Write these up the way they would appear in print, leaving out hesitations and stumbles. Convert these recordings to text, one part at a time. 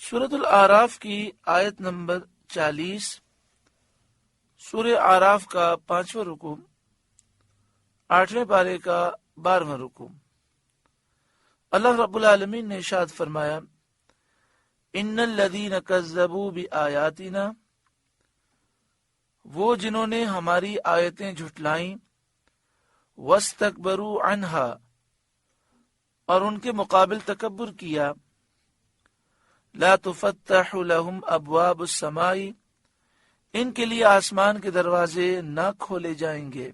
سورۃ الاعراف کی آیت نمبر 40، سورہ اعراف کا 5واں رکوع، 8ویں پارے کا 12واں رکوع۔ اللہ رب العالمین نے ارشاد فرمایا، ان الذین کذبوا بآیاتنا، وہ جنہوں نے ہماری آیتیں جھٹلائیں، واستکبروا عنہا، اور ان کے مقابل تکبر کیا، لا تفتح لهم ابواب السماء، ان کے لیے آسمان کے دروازے نہ کھولے جائیں گے،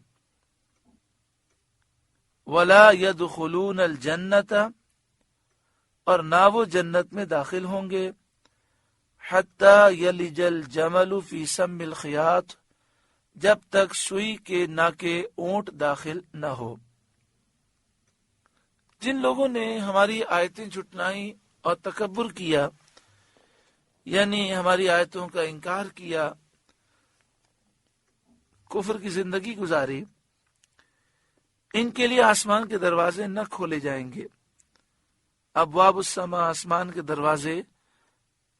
ولا يدخلون الجنت، اور نہ وہ جنت میں داخل ہوں گے، حتی یلج الجمل فی سم الخیاط، جب تک سوئی کے ناکے اونٹ داخل نہ ہو۔ جن لوگوں نے ہماری آیتیں جھٹلائیں اور تکبر کیا، یعنی ہماری آیتوں کا انکار کیا، کفر کی زندگی گزاری، ان کے لیے آسمان کے دروازے نہ کھولے جائیں گے۔ ابواب السماء، آسمان کے دروازے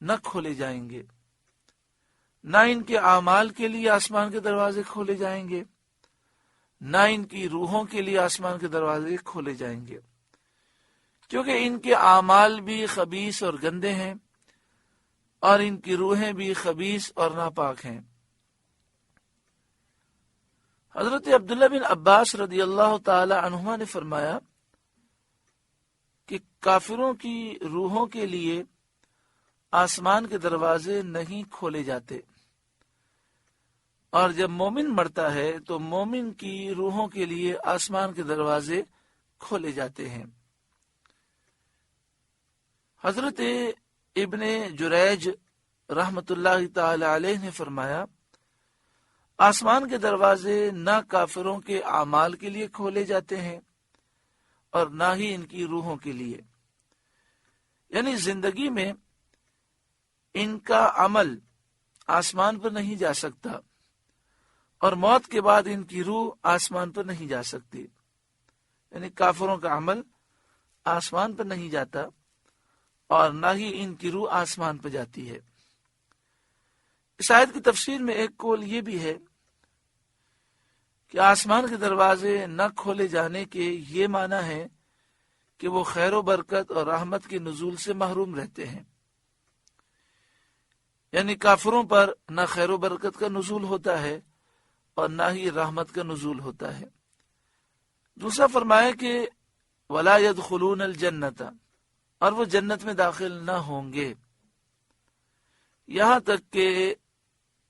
نہ کھولے جائیں گے، نہ ان کے اعمال کے لیے آسمان کے دروازے کھولے جائیں گے، نہ ان کی روحوں کے لیے آسمان کے دروازے کھولے جائیں گے، کیونکہ ان کے اعمال بھی خبیث اور گندے ہیں، اور ان کی روحیں بھی خبیث اور ناپاک ہیں۔ حضرت عبداللہ بن عباس رضی اللہ تعالی عنہما نے فرمایا کہ کافروں کی روحوں کے لیے آسمان کے دروازے نہیں کھولے جاتے، اور جب مومن مرتا ہے تو مومن کی روحوں کے لیے آسمان کے دروازے کھولے جاتے ہیں۔ حضرت ابن جریج رحمت اللہ تعالی علیہ نے فرمایا، آسمان کے دروازے نہ کافروں کے اعمال کے لیے کھولے جاتے ہیں اور نہ ہی ان کی روحوں کے لیے، یعنی زندگی میں ان کا عمل آسمان پر نہیں جا سکتا، اور موت کے بعد ان کی روح آسمان پر نہیں جا سکتی، یعنی کافروں کا عمل آسمان پر نہیں جاتا اور نہ ہی ان کی روح آسمان پر جاتی ہے۔ اس آیت کی تفسیر میں ایک قول یہ بھی ہے کہ آسمان کے دروازے نہ کھولے جانے کے یہ معنی ہے کہ وہ خیر و برکت اور رحمت کے نزول سے محروم رہتے ہیں، یعنی کافروں پر نہ خیر و برکت کا نزول ہوتا ہے اور نہ ہی رحمت کا نزول ہوتا ہے۔ دوسرا فرمایا کہ ولا يدخلون الجنت، اور وہ جنت میں داخل نہ ہوں گے، یہاں تک کہ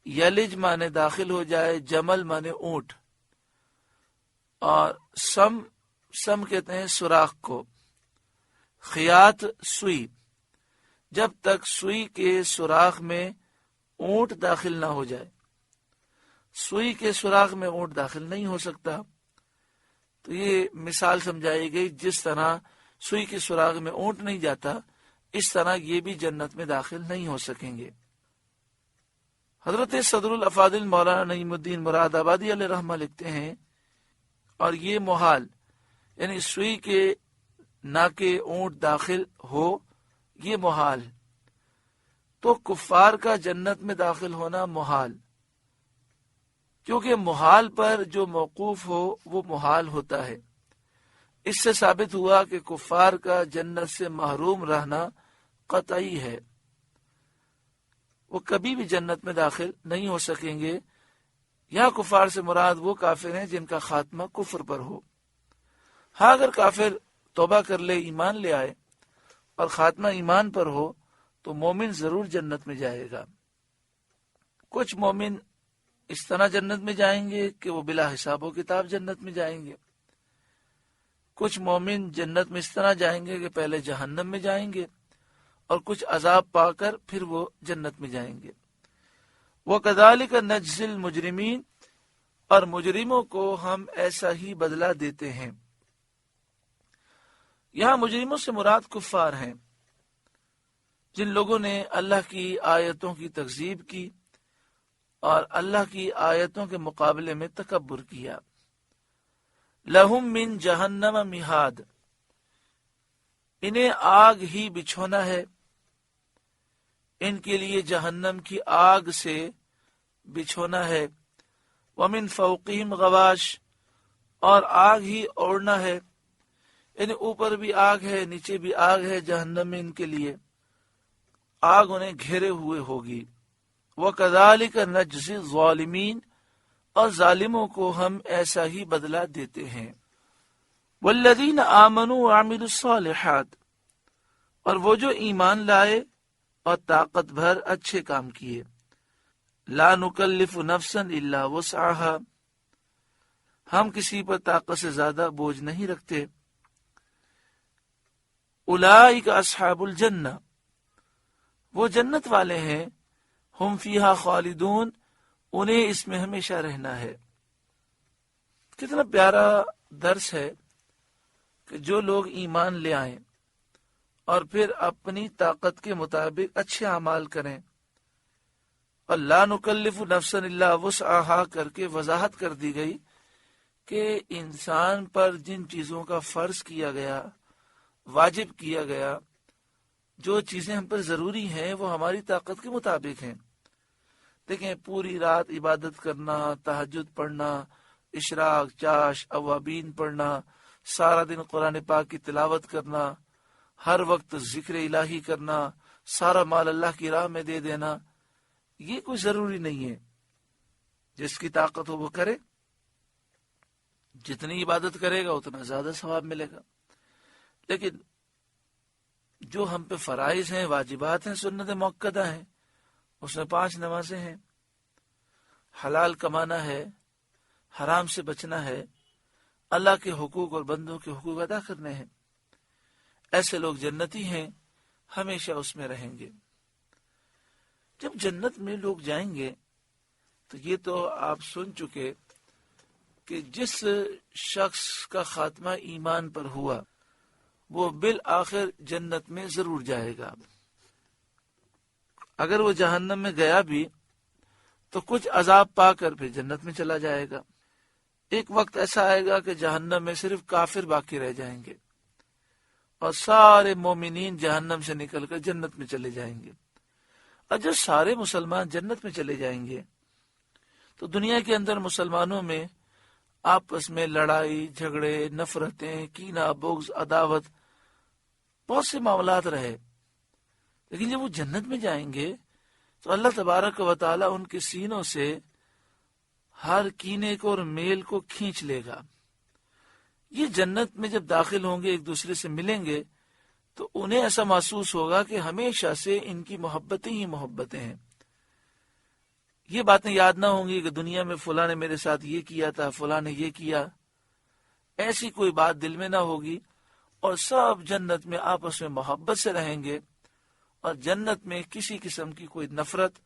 یلج مانے داخل ہو جائے، جمل مانے اونٹ، اور سم کہتے ہیں سوراخ کو، خیاط سوئی، جب تک سوئی کے سوراخ میں اونٹ داخل نہ ہو جائے۔ سوئی کے سوراخ میں اونٹ داخل نہیں ہو سکتا، تو یہ مثال سمجھائی گئی، جس طرح سوئی کے سوراخ میں اونٹ نہیں جاتا، اس طرح یہ بھی جنت میں داخل نہیں ہو سکیں گے۔ حضرت صدر الافاضل مولانا نعیم الدین مراد آبادی علیہ رحمہ لکھتے ہیں، اور یہ محال، یعنی سوئی کے ناکے اونٹ داخل ہو، یہ محال، تو کفار کا جنت میں داخل ہونا محال، کیونکہ محال پر جو موقوف ہو وہ محال ہوتا ہے۔ اس سے ثابت ہوا کہ کفار کا جنت سے محروم رہنا قطعی ہے، وہ کبھی بھی جنت میں داخل نہیں ہو سکیں گے۔ یہاں کفار سے مراد وہ کافر ہیں جن کا خاتمہ کفر پر ہو۔ ہاں، اگر کافر توبہ کر لے، ایمان لے آئے اور خاتمہ ایمان پر ہو تو مومن ضرور جنت میں جائے گا۔ کچھ مومن اس طرح جنت میں جائیں گے کہ وہ بلا حساب و کتاب جنت میں جائیں گے، کچھ مومن جنت میں اس طرح جائیں گے کہ پہلے جہنم میں جائیں گے اور کچھ عذاب پا کر پھر وہ جنت میں جائیں گے۔ وَكَذَلِكَ نَجْزِي الْمُجْرِمِينَ، اور مجرموں کو ہم ایسا ہی بدلہ دیتے ہیں۔ یہاں مجرموں سے مراد کفار ہیں، جن لوگوں نے اللہ کی آیتوں کی تکذیب کی اور اللہ کی آیتوں کے مقابلے میں تکبر کیا۔ لَهُم مِّن جَهَنَّمَ مِہَادٌ، انہیں آگ ہی بچھونا ہے، ان کے لیے جہنم کی آگ سے بچھونا ہے، ومن فوقہم غواش، اور آگ ہی اوڑھنا ہے، یعنی اوپر بھی آگ ہے نیچے بھی آگ ہے جہنم میں ان کے لیے، آگ انہیں گھیرے ہوئے ہوگی۔ وَكَذَلِكَ نَجْزِي الظَّالِمِينَ، اور ظالموں کو ہم ایسا ہی بدلہ دیتے ہیں۔ وَالَّذِينَ آمَنُوا وَعَمِلُوا الصَّالِحَاتِ، اور وہ جو ایمان لائے اور طاقت بھر اچھے کام کیے۔ لا نکلف نفسا الا وسعها، ہم کسی پر طاقت سے زیادہ بوجھ نہیں رکھتے۔ اولئک اصحاب الجنہ، وہ جنت والے ہیں، ہم فیہا خالدون، انہیں اس میں ہمیشہ رہنا ہے۔ کتنا پیارا درس ہے کہ جو لوگ ایمان لے آئیں اور پھر اپنی طاقت کے مطابق اچھے اعمال کریں، اور لا نکلف نفسا الا وسعها کر کے وضاحت کر دی گئی کہ انسان پر جن چیزوں کا فرض کیا گیا، واجب کیا گیا، جو چیزیں ہم پر ضروری ہیں وہ ہماری طاقت کے مطابق ہیں۔ دیکھیں، پوری رات عبادت کرنا، تہجد پڑھنا، اشراق، چاش، اوابین پڑھنا، سارا دن قرآن پاک کی تلاوت کرنا، ہر وقت ذکر الہی کرنا، سارا مال اللہ کی راہ میں دے دینا، یہ کوئی ضروری نہیں ہے۔ جس کی طاقت ہو وہ کرے، جتنی عبادت کرے گا اتنا زیادہ ثواب ملے گا۔ لیکن جو ہم پہ فرائض ہیں، واجبات ہیں، سنت موقدہ ہیں، اس میں 5 نمازیں ہیں، حلال کمانا ہے، حرام سے بچنا ہے، اللہ کے حقوق اور بندوں کے حقوق ادا کرنے ہیں، ایسے لوگ جنتی ہیں، ہمیشہ اس میں رہیں گے۔ جب جنت میں لوگ جائیں گے تو یہ تو آپ سن چکے کہ جس شخص کا خاتمہ ایمان پر ہوا وہ بالآخر جنت میں ضرور جائے گا۔ اگر وہ جہنم میں گیا بھی تو کچھ عذاب پا کر پھر جنت میں چلا جائے گا۔ ایک وقت ایسا آئے گا کہ جہنم میں صرف کافر باقی رہ جائیں گے اور سارے مومنین جہنم سے نکل کر جنت میں چلے جائیں گے۔ اور جب سارے مسلمان جنت میں چلے جائیں گے تو دنیا کے اندر مسلمانوں میں آپس میں لڑائی جھگڑے، نفرتیں، کینہ، بغض، عداوت، بہت سے معاملات رہے۔ لیکن جب وہ جنت میں جائیں گے تو اللہ تبارک و تعالی ان کے سینوں سے ہر کینے کو اور میل کو کھینچ لے گا۔ یہ جنت میں جب داخل ہوں گے، ایک دوسرے سے ملیں گے تو انہیں ایسا محسوس ہوگا کہ ہمیشہ سے ان کی محبتیں ہی محبتیں ہیں۔ یہ باتیں یاد نہ ہوں گی کہ دنیا میں فلاں نے میرے ساتھ یہ کیا تھا، فلاں نے یہ کیا، ایسی کوئی بات دل میں نہ ہوگی، اور سب جنت میں آپس میں محبت سے رہیں گے، اور جنت میں کسی قسم کی کوئی نفرت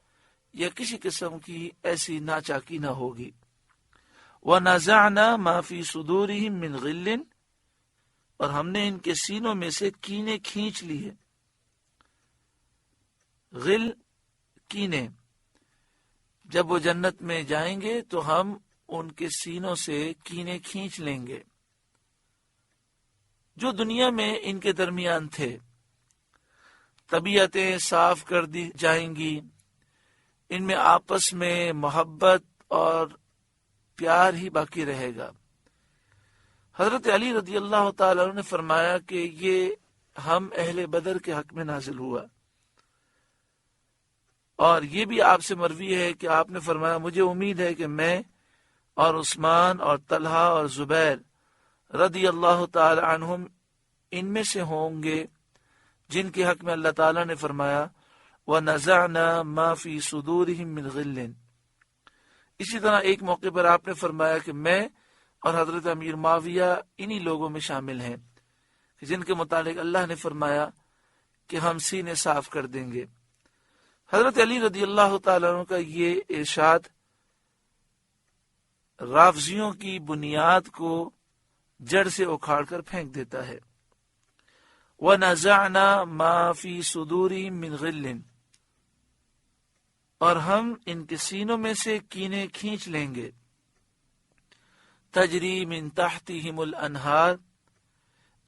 یا کسی قسم کی ایسی ناچاکی نہ ہوگی۔ وَنَزَعْنَا مَا فِي صُدُورِهِم مِّن غِلٍّ، اور ہم نے ان کے سینوں میں سے کینے کھینچ لیے۔ غل، کینے، جب وہ جنت میں جائیں گے تو ہم ان کے سینوں سے کینے کھینچ لیں گے جو دنیا میں ان کے درمیان تھے۔ طبیعتیں صاف کر دی جائیں گی، ان میں آپس میں محبت اور پیار ہی باقی رہے گا۔ حضرت علی رضی اللہ تعالیٰ عنہ نے فرمایا کہ یہ ہم اہل بدر کے حق میں نازل ہوا، اور یہ بھی آپ سے مروی ہے کہ آپ نے فرمایا مجھے امید ہے کہ میں اور عثمان اور طلحہ اور زبیر رضی اللہ تعالی عنہم ان میں سے ہوں گے جن کے حق میں اللہ تعالیٰ نے فرمایا وَنَزَعْنَا مَا فِي صُدُورِهِم مِّن غِلٍّ۔ اسی طرح ایک موقع پر آپ نے فرمایا کہ میں اور حضرت امیر معاویہ انہی لوگوں میں شامل ہیں جن کے متعلق اللہ نے فرمایا کہ ہم سینے صاف کر دیں گے۔ حضرت علی رضی اللہ تعالیٰ عنہ کا یہ ارشاد رافضیوں کی بنیاد کو جڑ سے اکھاڑ کر پھینک دیتا ہے۔ وَنَزَعْنَا مَا فِي صُدُورِهِم مِّن غِلٍّ، اور ہم ان کے سینوں میں سے کینے کھینچ لیں گے۔ تجری من تحتہم الانہار،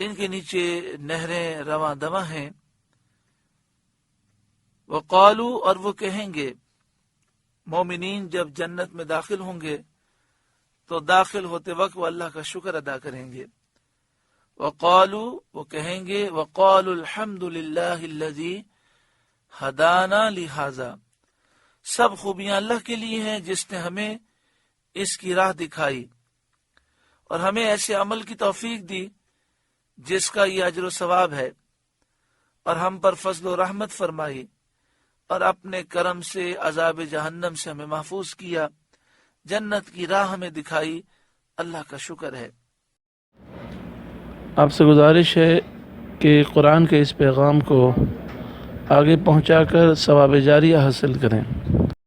ان کے نیچے نہریں رواں دواں ہیں۔ وقالو، اور وہ کہیں گے، مومنین جب جنت میں داخل ہوں گے تو داخل ہوتے وقت وہ اللہ کا شکر ادا کریں گے. وقالو، وہ کہیں گے، وقالوا الحمد للہ الذی ہدانا لہذا، سب خوبیاں اللہ کے لیے ہیں جس نے ہمیں اس کی راہ دکھائی اور ہمیں ایسے عمل کی توفیق دی جس کا یہ اجر و ثواب ہے، اور ہم پر فضل و رحمت فرمائی اور اپنے کرم سے عذاب جہنم سے ہمیں محفوظ کیا، جنت کی راہ ہمیں دکھائی، اللہ کا شکر ہے. آپ سے گزارش ہے کہ قرآن کے اس پیغام کو آگے پہنچا کر ثواب جاریہ حاصل کریں.